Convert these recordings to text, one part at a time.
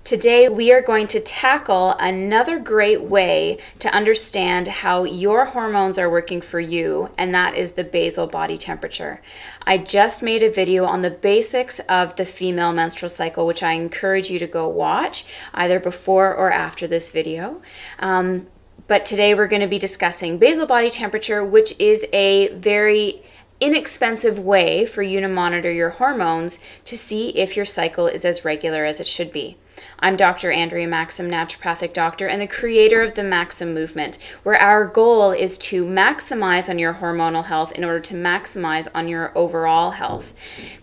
Today we are going to tackle another great way to understand how your hormones are working for you, and that is the basal body temperature. I just made a video on the basics of the female menstrual cycle, which I encourage you to go watch either before or after this video. But today we're going to be discussing basal body temperature, which is a very inexpensive way for you to monitor your hormones to see if your cycle is as regular as it should be. I'm Dr. Andrea Maxim, naturopathic doctor, and the creator of the Maxim movement, where our goal is to maximize on your hormonal health in order to maximize on your overall health.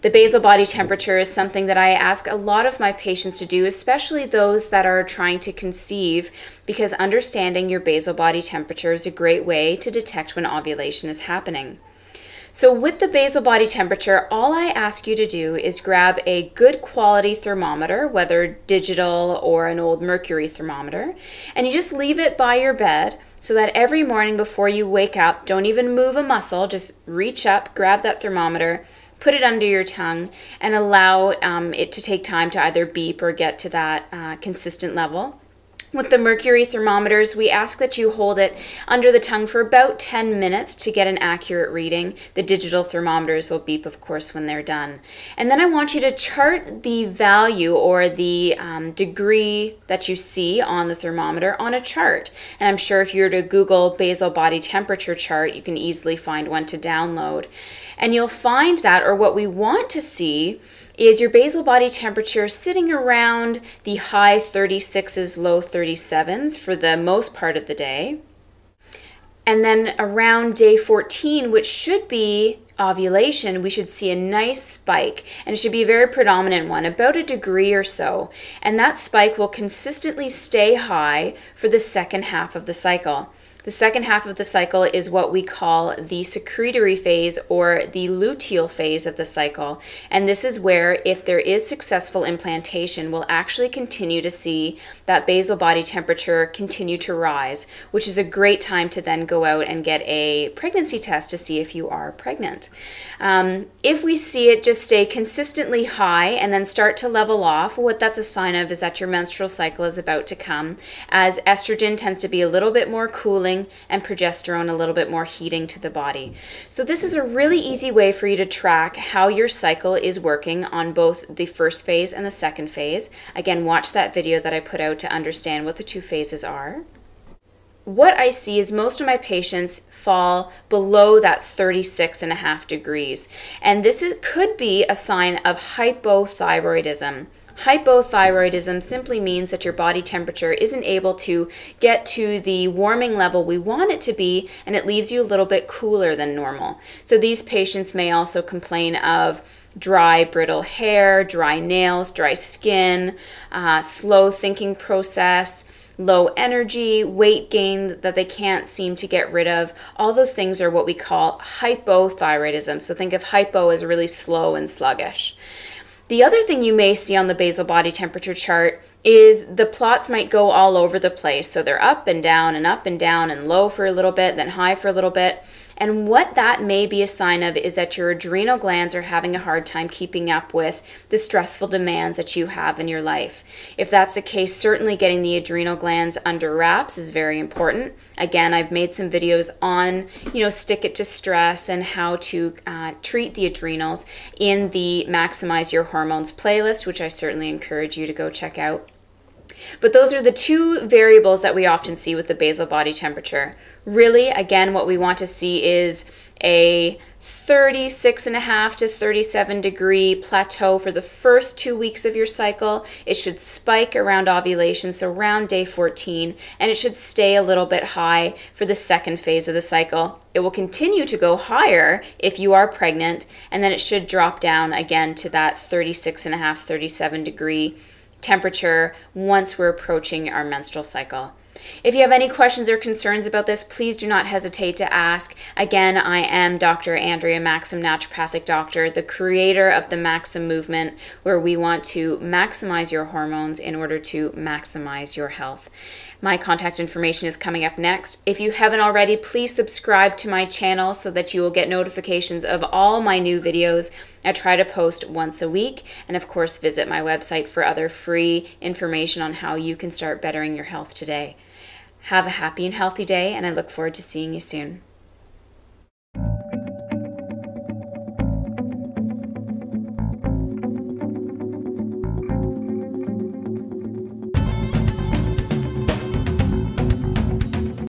The basal body temperature is something that I ask a lot of my patients to do, especially those that are trying to conceive, because understanding your basal body temperature is a great way to detect when ovulation is happening. So with the basal body temperature, all I ask you to do is grab a good quality thermometer, whether digital or an old mercury thermometer, and you just leave it by your bed so that every morning before you wake up, don't even move a muscle, just reach up, grab that thermometer, put it under your tongue, and allow it to take time to either beep or get to that consistent level. With the mercury thermometers, we ask that you hold it under the tongue for about 10 minutes to get an accurate reading. The digital thermometers will beep, of course, when they're done. And then I want you to chart the value or the degree that you see on the thermometer on a chart. And I'm sure if you were to Google basal body temperature chart, you can easily find one to download. And you'll find that, or what we want to see, is your basal body temperature sitting around the high 36s, low 37s for the most part of the day. And then around day 14, which should be ovulation, we should see a nice spike, and it should be a very predominant one, about a degree or so. And that spike will consistently stay high for the second half of the cycle. The second half of the cycle is what we call the secretory phase or the luteal phase of the cycle. And this is where, if there is successful implantation, we'll actually continue to see that basal body temperature continue to rise, which is a great time to then go out and get a pregnancy test to see if you are pregnant. If we see it just stay consistently high and then start to level off, what that's a sign of is that your menstrual cycle is about to come, as estrogen tends to be a little bit more cooling and progesterone a little bit more heating to the body. So this is a really easy way for you to track how your cycle is working on both the first phase and the second phase. Again, watch that video that I put out to understand what the two phases are. What I see is most of my patients fall below that 36.5 degrees. And this could be a sign of hypothyroidism. Hypothyroidism simply means that your body temperature isn't able to get to the warming level we want it to be, and it leaves you a little bit cooler than normal. So these patients may also complain of dry, brittle hair, dry nails, dry skin, slow thinking process, low energy, weight gain that they can't seem to get rid of. All those things are what we call hypothyroidism. So think of hypo as really slow and sluggish. The other thing you may see on the basal body temperature chart is the plots might go all over the place. So they're up and down and low for a little bit, then high for a little bit. And what that may be a sign of is that your adrenal glands are having a hard time keeping up with the stressful demands that you have in your life. If that's the case, certainly getting the adrenal glands under wraps is very important. Again, I've made some videos on, stick it to stress and how to treat the adrenals in the Maximize Your Hormones playlist, which I certainly encourage you to go check out. But those are the two variables that we often see with the basal body temperature. Really, again, what we want to see is a 36.5 to 37 degree plateau for the first 2 weeks of your cycle. It should spike around ovulation, so around day 14, and it should stay a little bit high for the second phase of the cycle. It will continue to go higher if you are pregnant, and then it should drop down again to that 36.5, 37 degree temperature once we're approaching our menstrual cycle. If you have any questions or concerns about this, please do not hesitate to ask. Again, I am Dr. Andrea Maxim, naturopathic doctor, the creator of the Maxim movement, where we want to maximize your hormones in order to maximize your health. My contact information is coming up next. If you haven't already, please subscribe to my channel so that you will get notifications of all my new videos. I try to post once a week, and of course visit my website for other free information on how you can start bettering your health today. Have a happy and healthy day, and I look forward to seeing you soon.